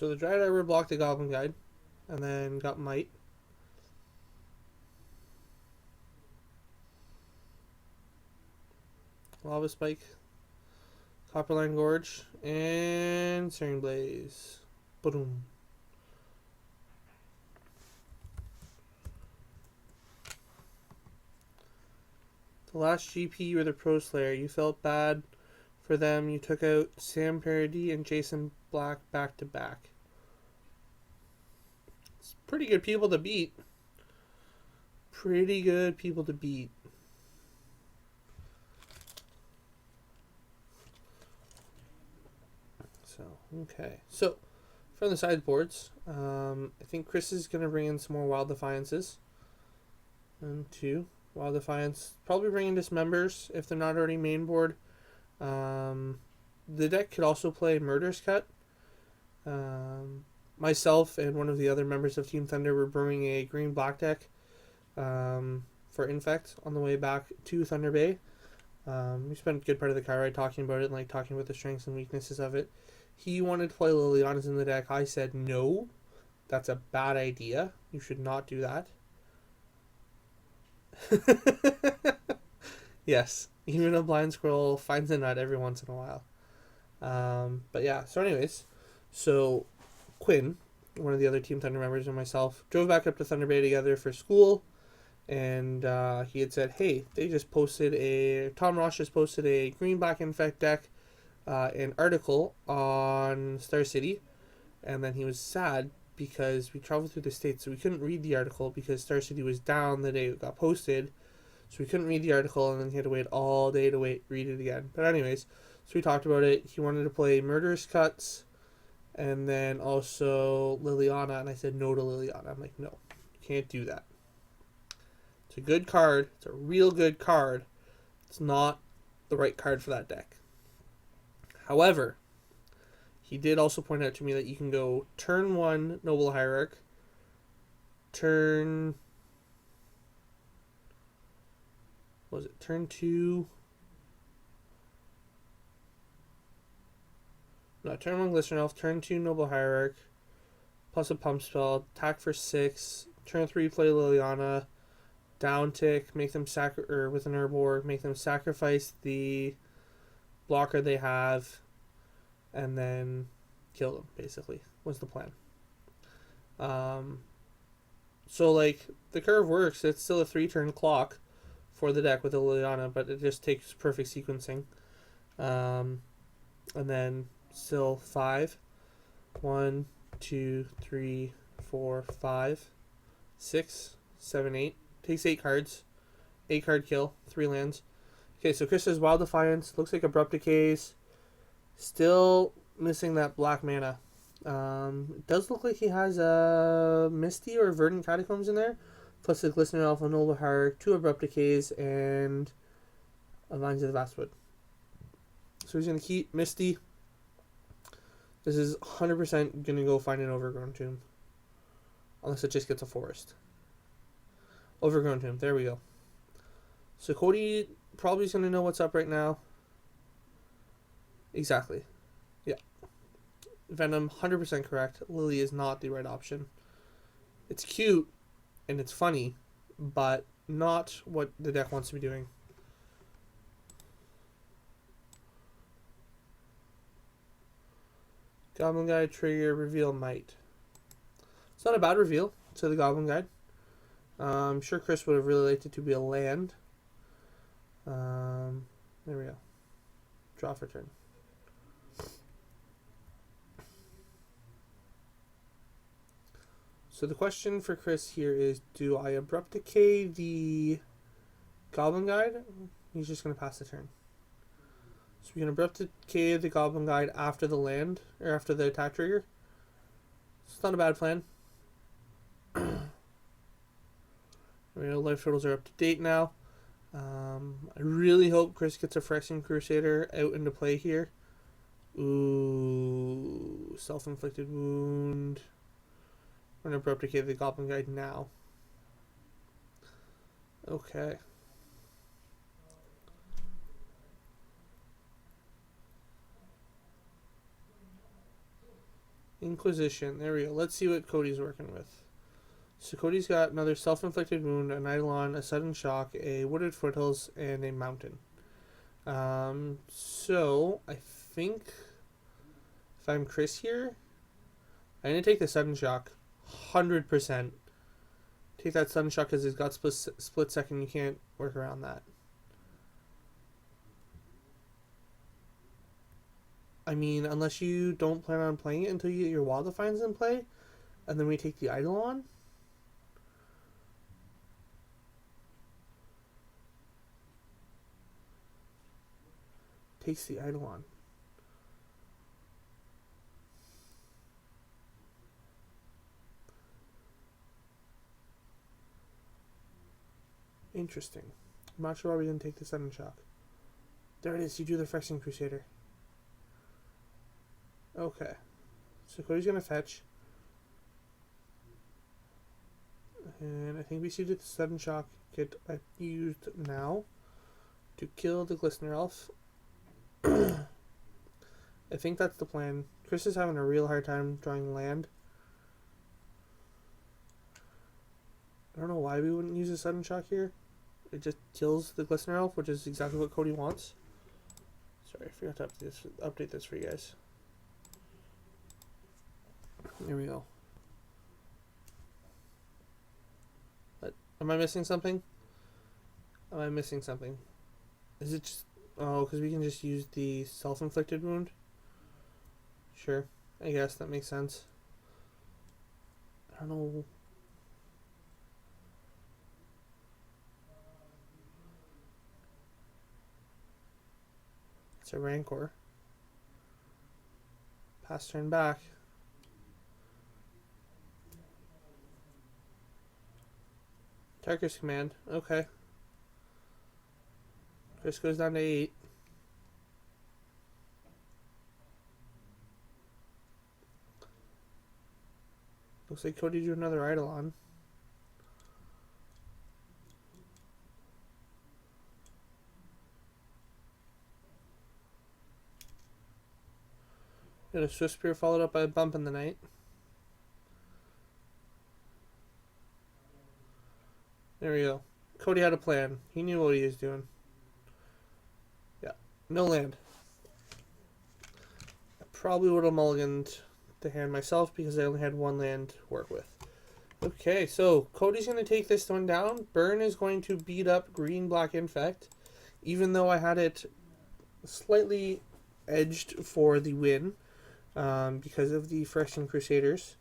So the Dry Diver blocked the Goblin Guide, and then got Might. Lava Spike, Copperline Gorge, and Searing Blaze. Boom. The last GP, you were the Pro Slayer. You felt bad for them. You took out Sam Paradis and Jason Black back to back. It's pretty good people to beat. Pretty good people to beat. So, okay. So, from the sideboards, I think Chris is going to bring in some more Wild Defiances. And 2. Wild Defiance. Probably bring in Dismembers if they're not already main board. The deck could also play Murderous Cut. Myself and one of the other members of Team Thunder were brewing a green-black deck for Infect on the way back to Thunder Bay. We spent a good part of the car ride talking about it and like talking about the strengths and weaknesses of it. He wanted to play Liliana's in the deck. I said, no, that's a bad idea. You should not do that. Yes, even a blind squirrel finds a nut every once in a while. But yeah, so anyways, so Quinn, one of the other Team Thunder members, and myself drove back up to Thunder Bay together for school, and he had said, hey, Tom Ross just posted a green-black Infect deck, an article on Star City, and then he was sad because we traveled through the States, so we couldn't read the article because Star City was down the day it got posted, so we couldn't read the article, and then he had to wait all day to read it again. But anyways, so we talked about it. He wanted to play Murderous Cuts, and then also Liliana, and I said no to Liliana. I'm like, no, you can't do that. It's a good card. It's a real good card. It's not the right card for that deck. However, he did also point out to me that you can go turn 1 Noble Hierarch, turn 2? No, turn 1 Glistener Elf, turn 2 Noble Hierarch, plus a pump spell, attack for 6, turn 3 play Liliana, down tick, make them with an Herbivore, make them sacrifice the blocker they have, and then kill them, basically, was the plan. So, like, the curve works. It's still a 3-turn clock for the deck with the Liliana, but it just takes perfect sequencing. And then still 5. 1, 2, 3, 4, 5, 6, 7, 8. Takes 8 cards. 8 card kill. 3 lands. Okay, so Chris says Wild Defiance. Looks like Abrupt Decays. Still missing that black mana. It does look like he has a Misty or Verdant Catacombs in there. Plus the Glistener Elf, Noble Hierarch, 2 Abrupt Decays, and a Vines of the Vastwood. So he's going to keep Misty. This is 100% going to go find an Overgrown Tomb. Unless it just gets a Forest. Overgrown Tomb. There we go. So Cody probably is going to know what's up right now. Exactly. Yeah. Venom, 100% correct. Lily is not the right option. It's cute and it's funny, but not what the deck wants to be doing. Goblin Guide, trigger, reveal, Might. It's not a bad reveal to the Goblin Guide. I'm sure Chris would have really liked it to be a land. There we go. Draw for turn. So the question for Chris here is, do I Abrupt Decay the Goblin Guide? He's just going to pass the turn. So we can Abrupt Decay the Goblin Guide after the land, or after the attack trigger. It's not a bad plan. Life totals are up to date now. I really hope Chris gets a Phyrexian Crusader out into play here. Ooh, self-inflicted wound. We're going to Abrupt Decay the Goblin Guide now. Okay. Inquisition. There we go. Let's see what Cody's working with. So Cody's got another self-inflicted wound, an Eidolon, a sudden shock, a wooded foothills, and a mountain. So I think if I'm Chris here, I'm gonna take the sudden shock, 100%. Take that sudden shock because he's got split second. You can't work around that. I mean, unless you don't plan on playing it until you get your Wild Defiance in play, and then we take the Eidolon. Takes the Eidolon. Interesting. I'm not sure why we didn't take the sudden shock. There it is. You do the Phyrexian Crusader. Okay. So Cody's going to fetch. And I think we see the sudden shock get used now to kill the Glistener Elf. I think that's the plan. Chris is having a real hard time drawing land. I don't know why we wouldn't use a sudden shock here. It just kills the Glistener Elf, which is exactly what Cody wants. Sorry, I forgot to update this for you guys. Here we go. But am I missing something? Am I missing something? Is it just... Oh, because we can just use the self-inflicted wound? Sure. I guess that makes sense. I don't know. It's a Rancor. Pass turn back. Tarkus command. Okay. Chris goes down to 8. Looks like Cody drew another Eidolon. Got a Swiftspear followed up by a Bump in the Night. There we go. Cody had a plan. He knew what he was doing. Yeah. No land. I probably would have mulliganed the hand myself because I only had one land to work with. Okay, so Cody's going to take this one down. Burn is going to beat up Green-Black Infect, even though I had it slightly edged for the win because of the Phyrexian Crusaders.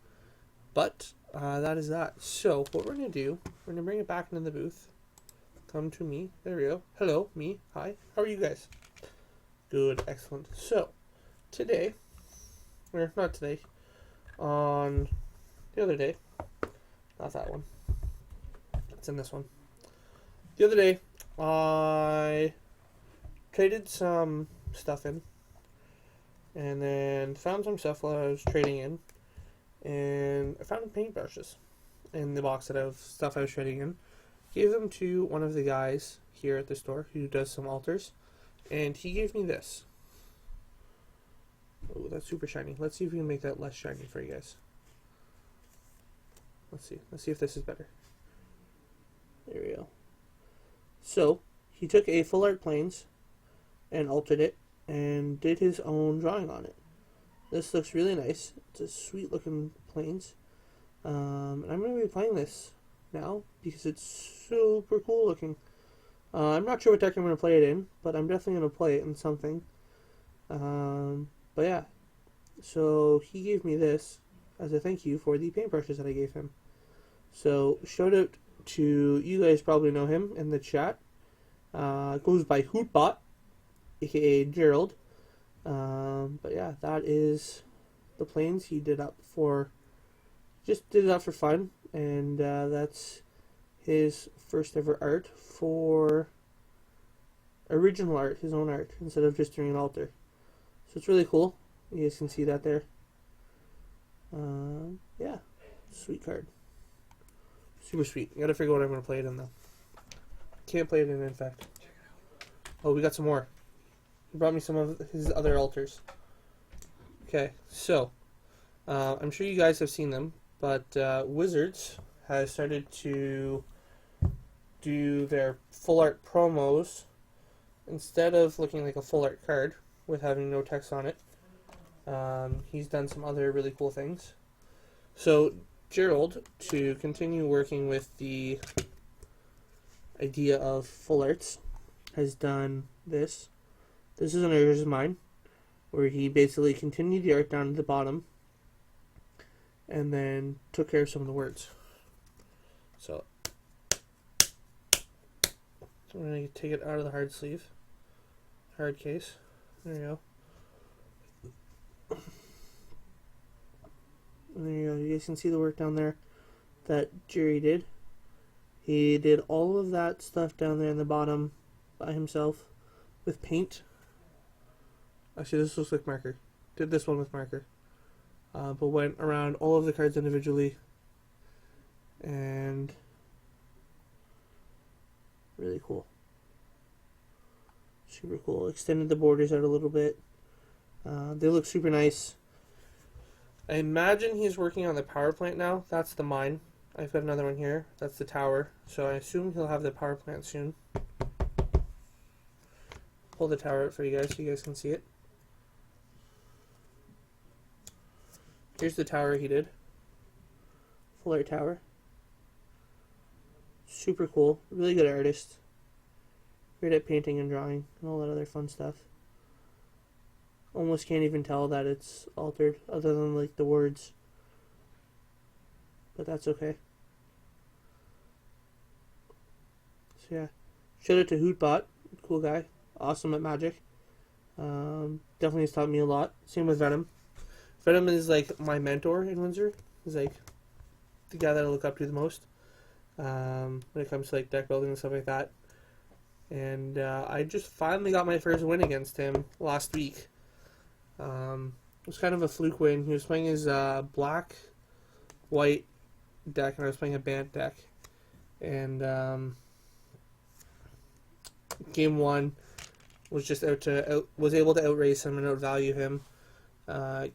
But that is that. So what we're going to do, we're going to bring it back into the booth. Come to me. There we go. Hello, me. Hi. How are you guys? Good. Excellent. So today, or not today, on the other day, not that one. It's in this one. The other day, I traded some stuff in, and then found some stuff while I was trading in, and I found paintbrushes in the box of stuff I was trading in. Gave them to one of the guys here at the store who does some altars, and he gave me this. Oh, that's super shiny. Let's see if we can make that less shiny for you guys. Let's see. Let's see if this is better. There we go. So, he took a Full Art Plains and altered it and did his own drawing on it. This looks really nice. It's a sweet looking Plains. And I'm going to be playing this now because it's super cool looking. I'm not sure what deck I'm going to play it in, but I'm definitely going to play it in something. But yeah, so he gave me this as a thank you for the paintbrushes that I gave him. So shout out to, you guys probably know him in the chat. Goes by Hootbot, aka Gerald. But yeah, that is the Plains he did up for. Just did it up for fun, and that's his first ever art for original art, his own art, instead of just doing an altar. So it's really cool. You guys can see that there. Yeah, sweet card. Super sweet. Gotta figure out what I'm gonna play it in though. Can't play it in fact. Oh, we got some more. He brought me some of his other altars. Okay, so I'm sure you guys have seen them, but Wizards has started to do their full art promos instead of looking like a full art card with having no text on it. He's done some other really cool things. So Gerald, to continue working with the idea of full arts, has done this. This is an Errors of Mine, where he basically continued the art down to the bottom and then took care of some of the words. So I'm going to take it out of the hard sleeve, hard case. There you go. And there you go. You guys can see the work down there that Jerry did. He did all of that stuff down there in the bottom by himself with paint. Actually, this looks like marker. Did this one with marker. But went around all of the cards individually. And really cool. Super cool. Extended the borders out a little bit. They look super nice. I imagine he's working on the power plant now. That's the mine. I've got another one here. That's the tower. So I assume he'll have the power plant soon. Pull the tower out for you guys so you guys can see it. Here's the tower he did. Full art tower. Super cool. Really good artist. Great at painting and drawing and all that other fun stuff. Almost can't even tell that it's altered other than like the words. But that's okay. So yeah. Shout out to Hootbot. Cool guy. Awesome at Magic. Definitely has taught me a lot. Same with Venom. Venom is like my mentor in Windsor. He's like the guy that I look up to the most. When it comes to like deck building and stuff like that. And I just finally got my first win against him last week. It was kind of a fluke win. He was playing his black-white deck, and I was playing a Bant deck. And game one was just was able to outrace him and outvalue him.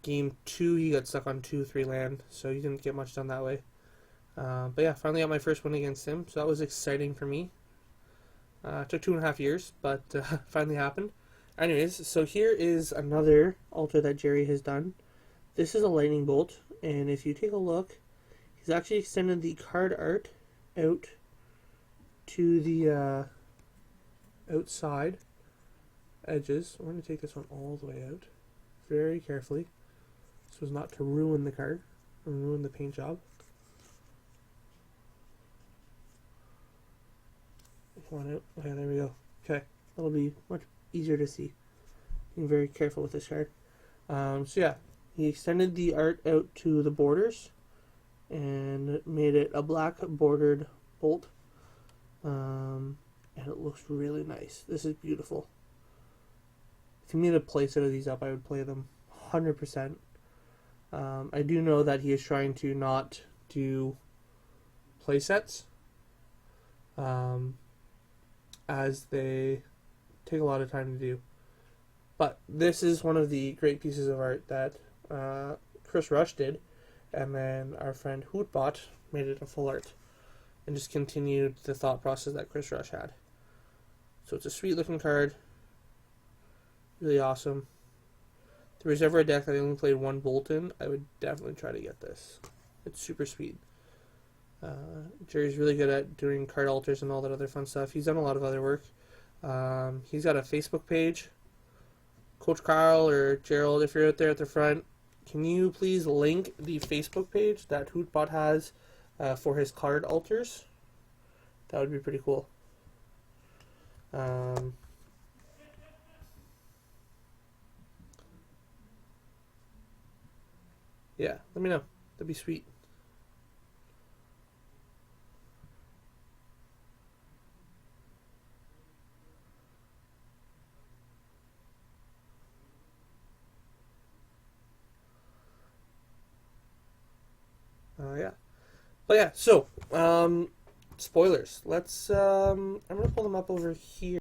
Game two, he got stuck on 2-3 land, so he didn't get much done that way. But yeah, finally got my first win against him, so that was exciting for me. It took 2.5 years, but finally happened. Anyways, so here is another altar that Jerry has done. This is a lightning bolt, and if you take a look, he's actually extended the card art out to the outside edges. We're going to take this one all the way out very carefully so as not to ruin the card or ruin the paint job. Come on out. Okay, there we go. Okay, that'll be much easier to see. Being very careful with this card. So yeah, he extended the art out to the borders and made it a black bordered bolt. And it looks really nice. This is beautiful. If you made a play set of these up, I would play them 100%. I do know that he is trying to not do play sets. As they take a lot of time to do. But this is one of the great pieces of art that Chris Rush did, and then our friend Hootbot made it a full art, and just continued the thought process that Chris Rush had. So it's a sweet looking card, really awesome. If there was ever a deck that I only played one bolt in, I would definitely try to get this. It's super sweet. Jerry's really good at doing card alters and all that other fun stuff. He's done a lot of other work. He's got a Facebook page. Coach Carl or Gerald, if you're out there at the front, can you please link the Facebook page that Hootbot has for his card alters? That would be pretty cool. Yeah, let me know. That'd be sweet. Yeah. But yeah, so spoilers. Let's I'm gonna pull them up over here.